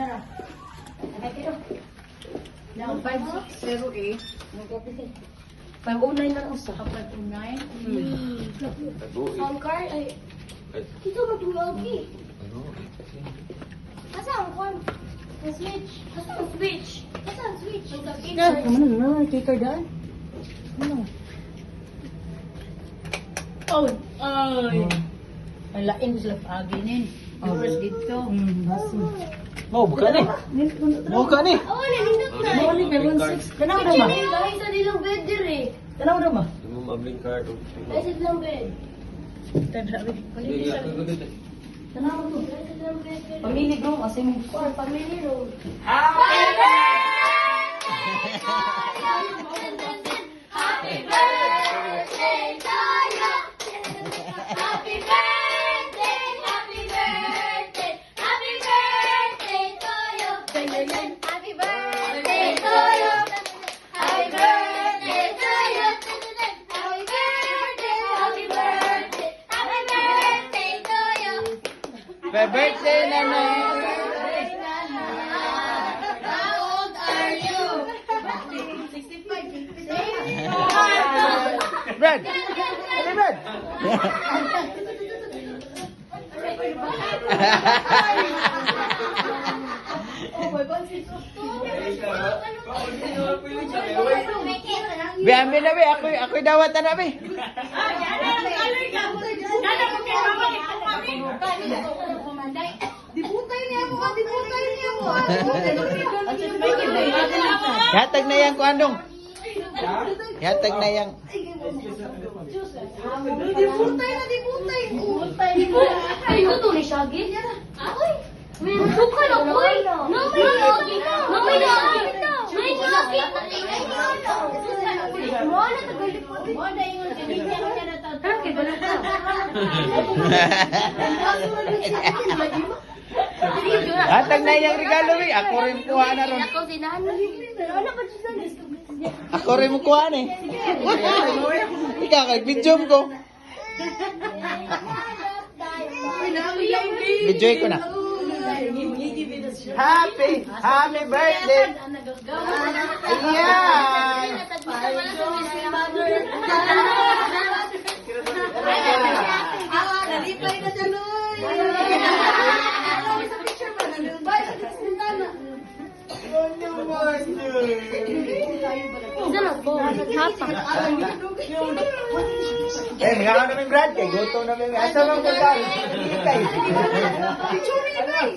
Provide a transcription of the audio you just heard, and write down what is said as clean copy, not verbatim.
dara. Ay kayo. Now 560 509 lang usa. 509. Ang car ay... Dito ba tumawag Asa ang kwan? Ang switch. Asa ang switch? Asa ang switch? Na, kaman na, kicker daan. Ano? Oh, ay. Ang laing sila paginin. Oras dito. Basi. Mau buka ni. Mau buka ni. Oh, nalindot na. Ano ni 16? Tanaw na ma. Ay, sa dilang bed dire. Tanaw na ma. Mo mabling card. Ay, sa dilang bed. Tanaw. Sige, ako gud. Tanaw to. Ay, sa dilang bed. Pamili bro, kasi mo. Oh, family room. Happy birthday to you. Happy birthday, happy birthday, happy birthday to you. Happy birthday to you. Happy birthday to you. Happy birthday, happy birthday, happy birthday to you. Happy birthday, Nana. How old are you? 65. Brad. Ano Brad? Be, ambil na be. Ako'y dawatan na be. Dibutay niya mo, dibutay niya mo. Hatag na yang kuandong. Hatag na yang. Dibutay na, dibutay. Ay, ito to ni Shaggy. Ay, may suka na, boy. Mamay lagi. Mamay lagi. May lagi. Mo na tagal po. Mo na ingon si Linya niya na ta. Kay bala ta. Hatag na yang regalo be. Ako rin kuha na ron. Ako si Nanay. Ano ba siya? Ako rin mo kuha ni. Ikaw kay videom ko. Videoy ko na. Happy birthday. Ayan. Nalipay na dyan, Uy! Sa picture ba? Nalipay sa bintana. Isa na po. Hapa. Eh, mga ka namin Brad, kay gutom namin. Asa bang pagkain? Hindi kayo. Picture niya, Uy!